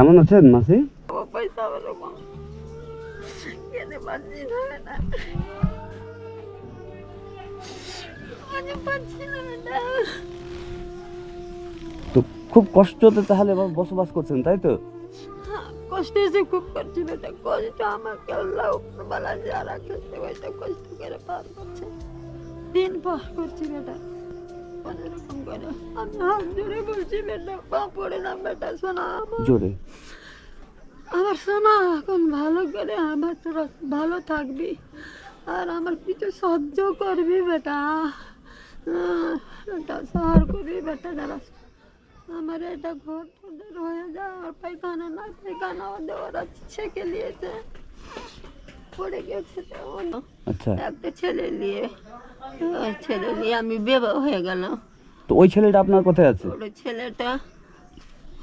কেমন আছেন মাসি? পয়সা হলো খেতে পারছি না বেটা, পারছি না বেটা। তো খুব কষ্টতে তাহলে বসবাস করছেন, তাই তো? কষ্ট এসে খুব করছি বেটা, কষ্ট আমাকে আল্লাহ উপরওয়ালা যা রাখছে ওইটা কষ্ট করে পার করছে, দিন পার করছি বেটা কোনোরকম করে। আমি হাত জোরে বলছি বেটা, পা পড়ে না বেটা, শোনা জোরে। আমার সোনা এখন ভালো করে আমার তোরা ভালো থাকবি আর আমার কিছু সহ্য করবি বেটা, এটা সাহার করবি বেটা। যারা আমার এটা ঘর তোদের হয়ে যায়, আর পায়খানা না পায়খানা ওরা ছেঁকে নিয়েছে, পড়ে গেছে। আচ্ছা, একটা ছেলে নিয়ে আমি বিবাহ হয়ে গেলাম। তো ওই ছেলেটা আপনার কোথায় আছে? ওই ছেলেটা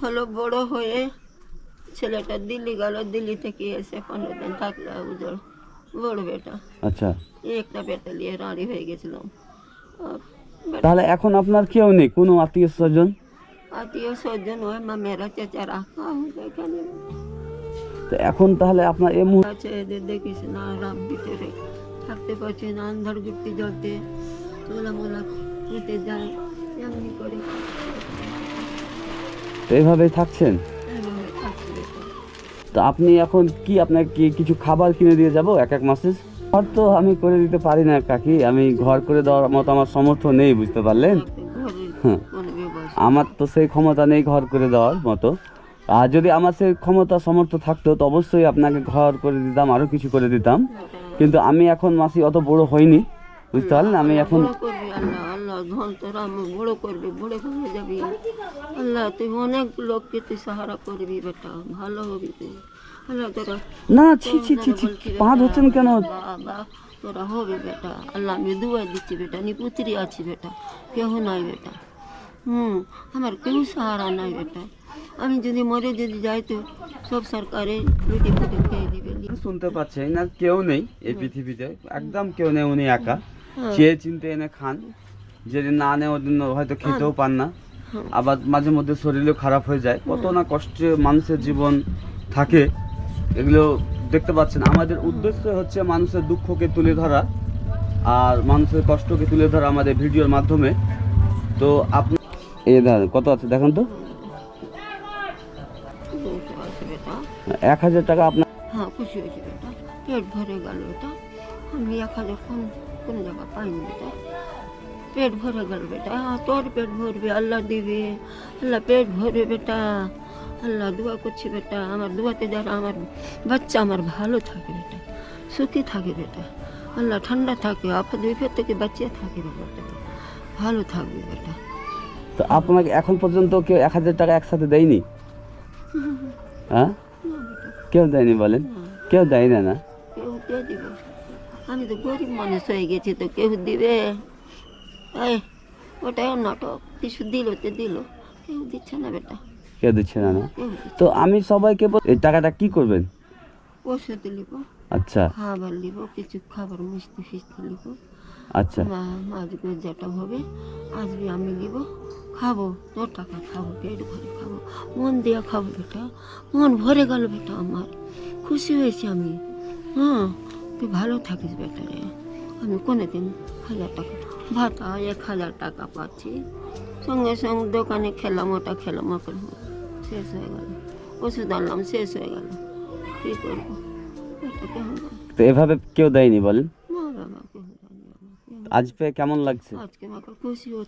হলো বড় হয়ে, ছেলেটা দিল্লি গেল, দিল্লি থেকে এসে 15 দিন থাকলো উজোর বড় বেটা। আচ্ছা, একটা বেটা নিয়ে রাড়ি হয়ে গেছিলাম। তাহলে এখন আপনার কেউ নেই, কোনো আত্মীয় স্বজন? আত্মীয় স্বজন ওই মামেরা চেচারা এখানে তো এখন তাহলে আপনার এই মুহূর্তে আছে, এদের দেখিস না, রাম ভিতরে থাকতে পারছে না, আন্ধার গুপ্তি জ্বলতে তোলা মোলা খেতে যায়, এমনি করে এইভাবেই থাকছেন? এইভাবে থাকছে বেটা। তো আপনি এখন কি, আপনাকে কি কিছু খাবার কিনে দিয়ে যাব এক মাসে? ঘর তো আমি করে দিতে পারি না কাকি, আমি ঘর করে দেওয়ার মতো আমার সামর্থ্য নেই, বুঝতে পারলেন? হ্যাঁ, আমার তো সেই ক্ষমতা নেই ঘর করে দেওয়ার মতো। আর যদি আমার সেই ক্ষমতা সামর্থ্য থাকতো তো অবশ্যই আপনাকে ঘর করে দিতাম, আরও কিছু করে দিতাম, কিন্তু আমি এখন মাসি অত বড় হইনি, বুঝতে পারলেন? আমি এখন আল্লাহ ধন তোরা আমি বড় করবি, বড় হয়ে যাবি আল্লাহ, তুই অনেক লোককে তুই সাহারা করবি বেটা, ভালো হবি তুই আল্লাহ তোরা। না, ছি ছি ছি ছি, পা ধরছেন কেন? বাবা তোরা হবে বেটা, আল্লাহ আমি দুয়া দিচ্ছি বেটা, নি পুত্রী আছি বেটা, কেউ নাই বেটা, আমার কেউ সাহারা নাই বেটা। আমি যদি মরে যদি যাই তো সব সরকারে লুটে ফুটে খেয়ে দিবে। শুনতে পাচ্ছেন না, কেউ নেই এই পৃথিবীতে, একদম কেউ নেই, উনি একা চেয়ে চিনতে এনে খান, যেদিন না আনে ওদিন হয়তো খেতেও পান না, আবার মাঝে মধ্যে শরীরও খারাপ হয়ে যায়, কত না কষ্টে মানুষের জীবন থাকে, এগুলো দেখতে পাচ্ছেন। আমাদের উদ্দেশ্য হচ্ছে মানুষের দুঃখকে তুলে ধরা আর মানুষের কষ্টকে তুলে ধরা আমাদের ভিডিওর মাধ্যমে। তো আপনি এই দাঁড়ান, কত আছে দেখেন তো? 1000 টাকা আপনার? হ্যাঁ, খুশি হয়েছি বেটা, পেট ভরে গেল বেটা, আমি 1000 কোন জায়গা পাইনি বেটা, পেট ভরে গেল বেটা। তোর পেট ভরবে, আল্লাহ দিবে, আল্লাহ পেট ভরবে বেটা, আল্লাহ দোয়া করছি বেটা, আমার দোয়াতে যারা আমার বাচ্চা আমার ভালো থাকে বেটা, সুখী থাকে বেটা, আল্লাহ ঠান্ডা থাকে, আপদ বিপদ থেকে বাঁচিয়ে থাকে বেটা, ভালো থাকবে বেটা। তো আপনাকে এখন পর্যন্ত কেউ 1000 টাকা একসাথে দেয়নি? হ্যাঁ, কেউ দেয়নি বলেন? কেউ দেয় না? না, কেউ দিয়ে দিবে, আমি তো গরিব মানুষ হয়ে গেছি, তো কেউ দিবে? এই ওটাও নাটক, কিছু দিল তো দিল, কেউ দিচ্ছে না বেটা, কেউ দিচ্ছে না? না, কেউ দিচ্ছে তো আমি সবাইকে এই টাকাটা কি করবেন? ওষুধ লিব, আচ্ছা খাবার লিব, কিছু খাবার মিষ্টি ফিষ্টি লিব, আচ্ছা, আজকে যেটা হবে আজকে আমি লিব, খাবো, তোর টাকা খাবো, পেট ভরে খাবো, মন দিয়ে খাবো বেটা, মন ভরে গেল বেটা, আমার খুশি হয়েছি আমি। তুই ভালো থাকিস বেটা রে, আমি কোনোদিন 1000 টাকা ভাতা 1000 টাকা পাচ্ছি, সঙ্গে সঙ্গে দোকানে খেলাম, ওটা খেলাম, ওটা শেষ হয়ে গেল, ওষুধ আনলাম শেষ হয়ে গেল, কী করবো? তো এভাবে কেউ দেয়নি বলেন? না বাবা, কেউ জানি না। আজ পেয়ে কেমন লাগছে? আজকে আমাকে খুশি হচ্ছে।